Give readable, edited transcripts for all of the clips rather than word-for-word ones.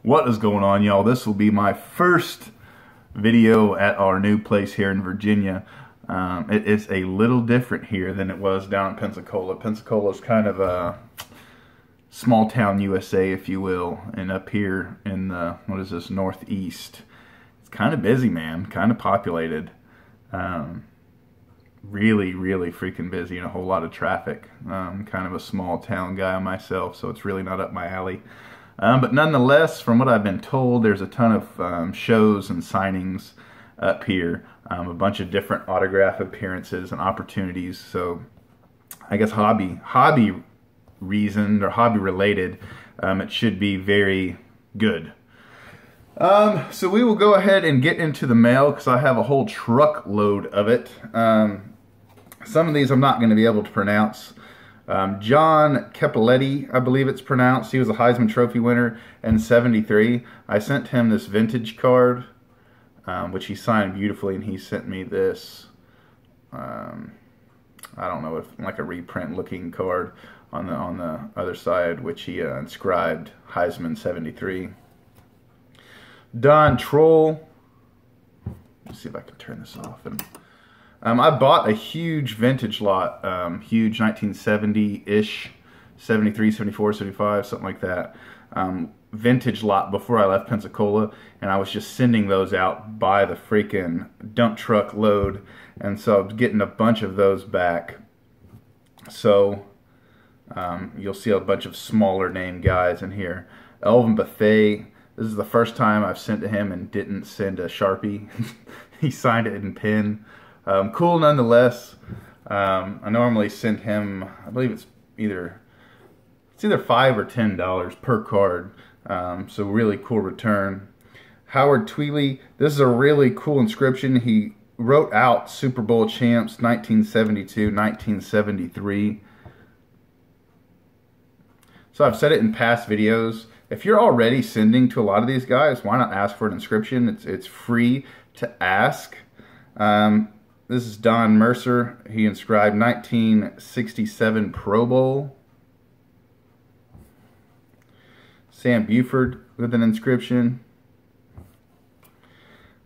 What is going on, y'all? This will be my first video at our new place here in Virginia. It is a little different here than it was down in Pensacola. Pensacola is kind of a small town USA, if you will, and up here in the, what is this, northeast, it's kind of busy, man, kind of populated. Really freaking busy and a whole lot of traffic. Kind of a small town guy myself, so it's really not up my alley. But nonetheless, from what I've been told, there's a ton of shows and signings up here. A bunch of different autograph appearances and opportunities. So I guess hobby reasoned or hobby related, it should be very good. So we will go ahead and get into the mail because I have a whole truckload of it. Some of these I'm not going to be able to pronounce. John Cappelletti, I believe it's pronounced. He was a Heisman Trophy winner in '73. I sent him this vintage card, which he signed beautifully, and he sent me this, I don't know, if like a reprint looking card on the other side, which he inscribed Heisman '73. Don Troll. Let's see if I can turn this off. And I bought a huge vintage lot, huge 1970-ish, 73, 74, 75, something like that, vintage lot before I left Pensacola, and I was just sending those out by the freaking dump truck load, and so I was getting a bunch of those back. So you'll see a bunch of smaller name guys in here. Elvin Bethea, this is the first time I've sent to him and didn't send a Sharpie. He signed it in pen. Cool nonetheless. I normally send him, I believe it's either $5 or $10 per card. So really cool return. Howard Tweely, this is a really cool inscription. He wrote out Super Bowl champs 1972, 1973. So I've said it in past videos. If you're already sending to a lot of these guys, why not ask for an inscription? It's free to ask. This is Don Mercer. He inscribed 1967 Pro Bowl. Sam Buford with an inscription.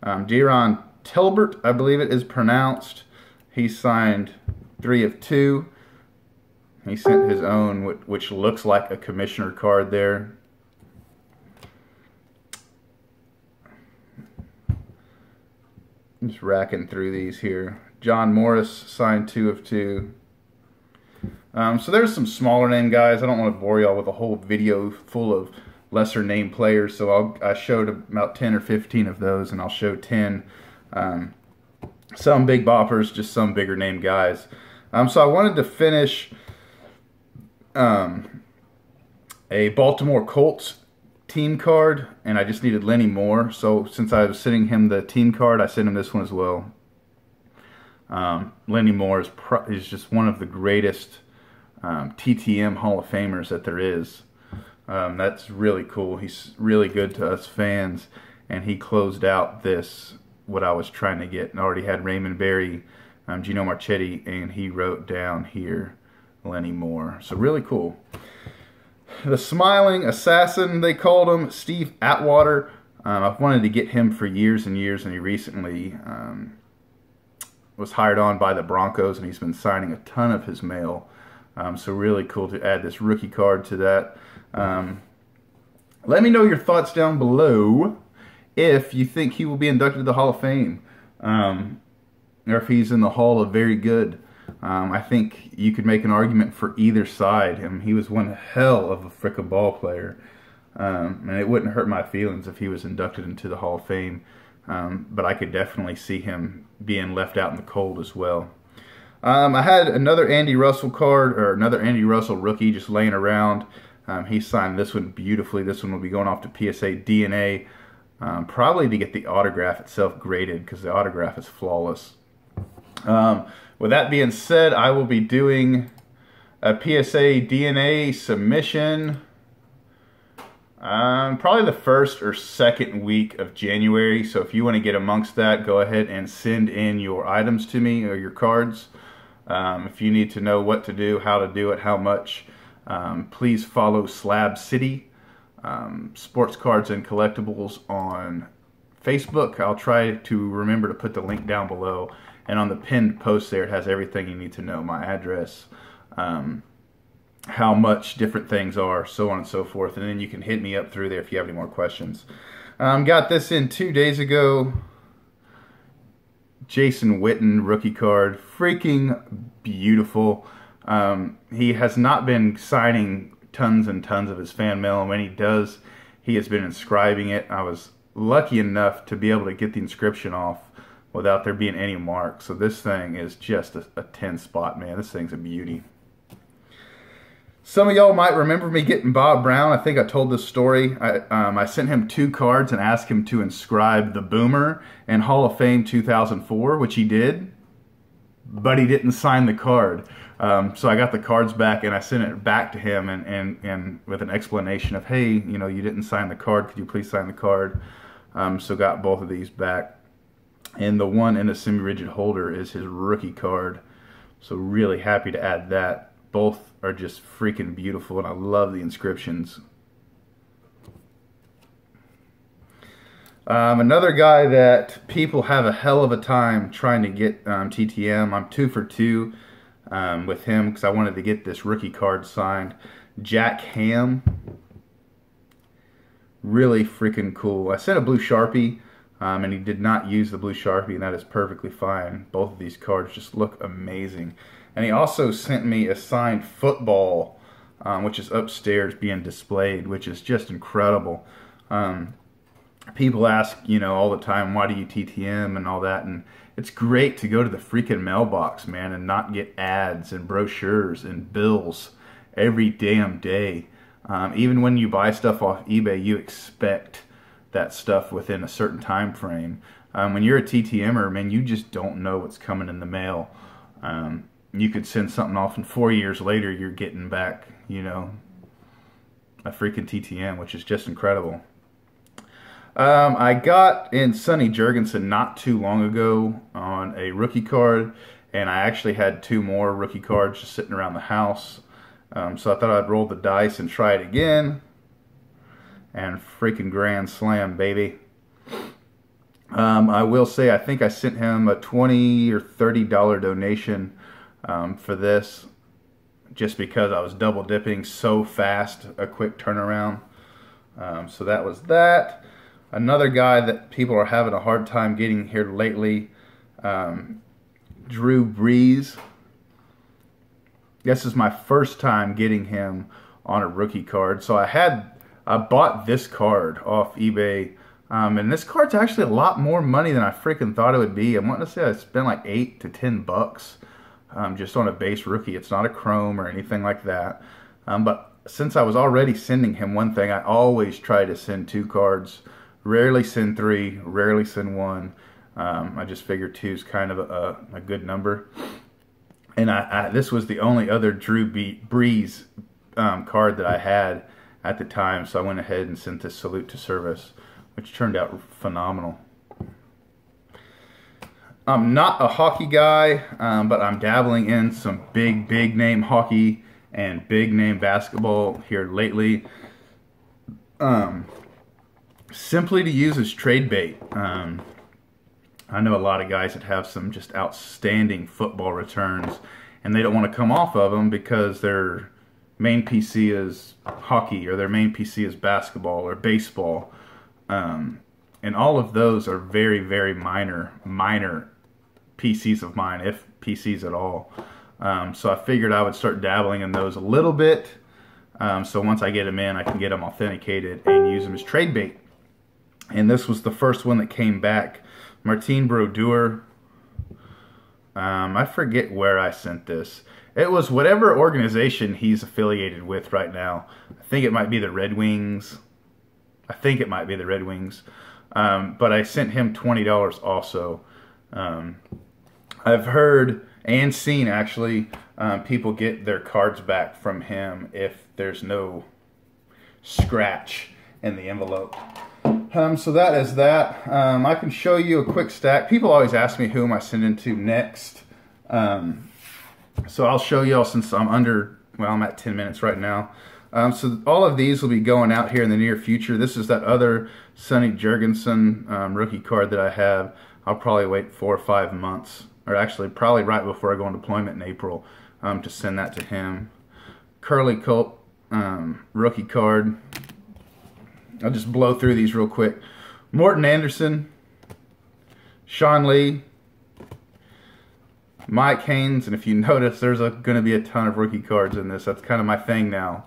Deron Tilbert, I believe it is pronounced. He signed 3 of 2. He sent his own, which looks like a commissioner card there. Just racking through these here. John Morris signed 2 of 2. So there's some smaller name guys. I don't want to bore y'all with a whole video full of lesser name players. So I showed about 10 or 15 of those, and I'll show 10. Some big boppers, just some bigger name guys. So I wanted to finish a Baltimore Colts team card, and I just needed Lenny Moore. So since I was sending him the team card, I sent him this one as well. Lenny Moore is just one of the greatest TTM Hall of Famers that there is. That's really cool. He's really good to us fans, and he closed out this, what I was trying to get, and already had Raymond Berry, Gino Marchetti, and he wrote down here Lenny Moore. So really cool. The Smiling Assassin, they called him, Steve Atwater. I've wanted to get him for years and years, and he recently was hired on by the Broncos, and he's been signing a ton of his mail. So really cool to add this rookie card to that. Let me know your thoughts down below if you think he will be inducted to the Hall of Fame, or if he's in the Hall of Very Good. I think you could make an argument for either side. I mean, he was one hell of a frickin' ball player. And it wouldn't hurt my feelings if he was inducted into the Hall of Fame. But I could definitely see him being left out in the cold as well. I had another Andy Russell card, or another Andy Russell rookie just laying around. He signed this one beautifully. This one will be going off to PSA DNA. Probably to get the autograph itself graded, because the autograph is flawless. With that being said, I will be doing a PSA DNA submission probably the first or second week of January. So if you want to get amongst that, go ahead and send in your items to me, or your cards. If you need to know what to do, how to do it, how much, please follow Slab City. Sports Cards and Collectibles on Facebook. I'll try to remember to put the link down below. And on the pinned post there, it has everything you need to know. My address, how much different things are, so on and so forth. And then you can hit me up through there if you have any more questions. Got this in 2 days ago. Jason Witten rookie card. Freaking beautiful. He has not been signing tons and tons of his fan mail, and when he does, he has been inscribing it. I was lucky enough to be able to get the inscription off without there being any marks. So this thing is just a 10 spot, man. This thing's a beauty. Some of y'all might remember me getting Bob Brown. I think I told this story. I sent him 2 cards and asked him to inscribe the Boomer and Hall of Fame 2004, which he did, but he didn't sign the card. So I got the cards back and I sent it back to him and with an explanation of, hey, you know, you didn't sign the card. Could you please sign the card? So got both of these back. And the one in the semi-rigid holder is his rookie card. So really happy to add that. Both are just freaking beautiful, and I love the inscriptions. Another guy that people have a hell of a time trying to get TTM. I'm 2 for 2 with him because I wanted to get this rookie card signed. Jack Ham. Really freaking cool. I sent a blue Sharpie. And he did not use the blue Sharpie, and that is perfectly fine. Both of these cards just look amazing. And he also sent me a signed football, which is upstairs being displayed, which is just incredible. People ask, you know, all the time, why do you TTM and all that? And it's great to go to the freaking mailbox, man, and not get ads and brochures and bills every damn day. Even when you buy stuff off eBay, you expect that stuff within a certain time frame. When you're a TTMer, man, you just don't know what's coming in the mail. You could send something off and 4 years later you're getting back, you know, a freaking TTM, which is just incredible. I got in Sonny Jurgensen not too long ago on a rookie card, and I actually had 2 more rookie cards just sitting around the house. So I thought I'd roll the dice and try it again. And freaking grand slam, baby. I will say, I think I sent him a $20 or $30 donation for this, just because I was double dipping so fast, a quick turnaround. So that was that. Another guy that people are having a hard time getting here lately, Drew Brees. This is my first time getting him on a rookie card. So I bought this card off eBay, and this card's actually a lot more money than I freaking thought it would be. I want to say I spent like $8 to $10 just on a base rookie. It's not a chrome or anything like that. But since I was already sending him one thing, I always try to send 2 cards. Rarely send 3, rarely send 1. I just figured 2 is kind of a good number. And this was the only other Drew Brees card that I had at the time, so I went ahead and sent this Salute to Service, which turned out phenomenal. I'm not a hockey guy, but I'm dabbling in some big name hockey and big name basketball here lately. Simply to use as trade bait. I know a lot of guys that have some just outstanding football returns, and they don't want to come off of them because their main PC is hockey, or their main PC is basketball or baseball. And all of those are very minor PCs of mine, if PCs at all. So I figured I would start dabbling in those a little bit. So once I get them in, I can get them authenticated and use them as trade bait. And this was the first one that came back. Martin Brodeur. I forget where I sent this. It was whatever organization he's affiliated with right now. I think it might be the Red Wings. But I sent him $20 also. I've heard and seen, actually, people get their cards back from him if there's no scratch in the envelope. So that is that. I can show you a quick stack. People always ask me who am I sending to next. So I'll show y'all, since I'm at 10 minutes right now. So all of these will be going out here in the near future. This is that other Sonny Jurgensen rookie card that I have. I'll probably wait 4 or 5 months, or actually probably right before I go on deployment in April, to send that to him. Curly Culp rookie card. I'll just blow through these real quick. Morton Anderson, Sean Lee, Mike Haynes, and if you notice, there's going to be a ton of rookie cards in this. That's kind of my thing now.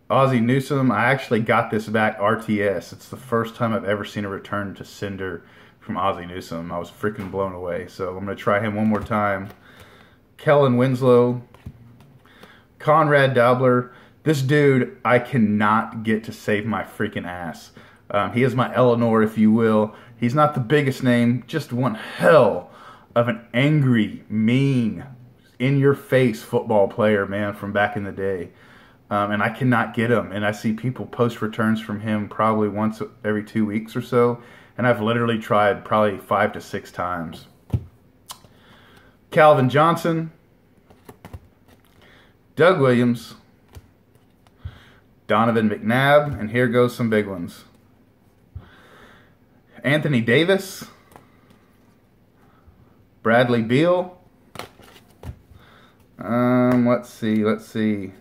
Ozzie Newsome, I actually got this back RTS. It's the first time I've ever seen a return to Cinder from Ozzie Newsome. I was freaking blown away. So I'm going to try him one more time. Kellen Winslow, Conrad Daubler. This dude, I cannot get to save my freaking ass. He is my Eleanor, if you will. He's not the biggest name, just one hell of an angry, mean, in-your-face football player, man, from back in the day. And I cannot get him. And I see people post returns from him probably once every 2 weeks or so. And I've literally tried probably 5 to 6 times. Calvin Johnson, Doug Williams, Donovan McNabb, and here goes some big ones. Anthony Davis, Bradley Beal. Let's see.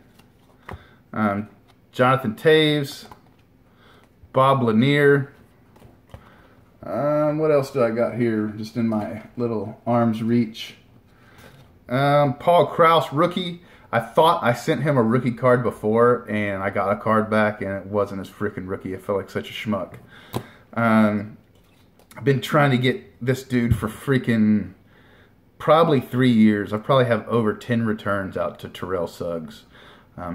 Jonathan Taves, Bob Lanier. What else do I got here just in my little arm's reach? Paul Krause, rookie. I thought I sent him a rookie card before, and I got a card back, and it wasn't his freaking rookie. I felt like such a schmuck. I've been trying to get this dude for freaking probably 3 years. I probably have over 10 returns out to Terrell Suggs.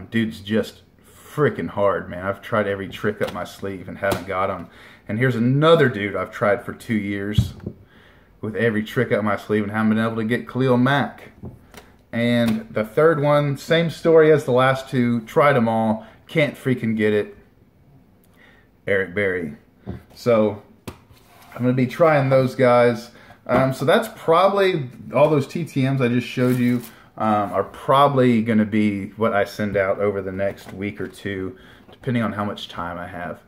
Dude's just freaking hard, man. I've tried every trick up my sleeve and haven't got him. And here's another dude I've tried for 2 years with every trick up my sleeve and haven't been able to get Khalil Mack. And the third one, same story as the last two. Tried them all. Can't freaking get it. Eric Berry. So I'm going to be trying those guys. So that's probably all those TTMs I just showed you. Are probably going to be what I send out over the next week or two, depending on how much time I have.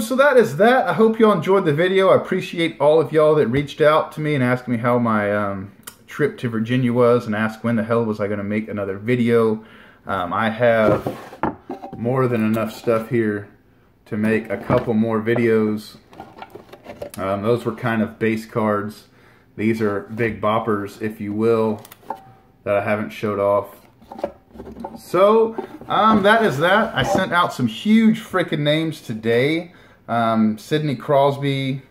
So that is that. I hope y'all enjoyed the video. I appreciate all of y'all that reached out to me and asked me how my trip to Virginia was, and asked when the hell was I going to make another video. I have more than enough stuff here to make a couple more videos. Those were kind of base cards. These are big boppers, if you will, that I haven't showed off. So, that is that. I sent out some huge freaking names today. Sidney Crosby.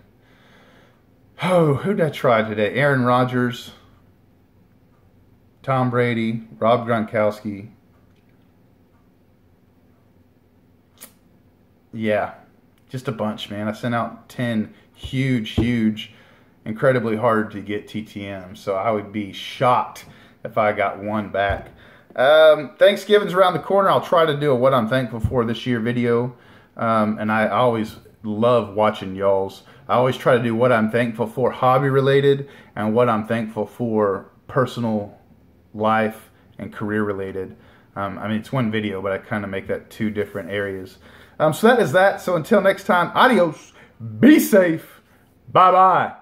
Oh, who did I try today? Aaron Rodgers. Tom Brady. Rob Gronkowski. Yeah, just a bunch, man. I sent out 10 huge, incredibly hard to get TTM. So I would be shocked if I got one back. Thanksgiving's around the corner. I'll try to do a what I'm thankful for this year video. And I always love watching y'all's. I always try to do what I'm thankful for hobby related and what I'm thankful for personal life and career related. I mean, it's one video, but I kind of make that 2 different areas. So that is that. So until next time, adios. Be safe. Bye-bye.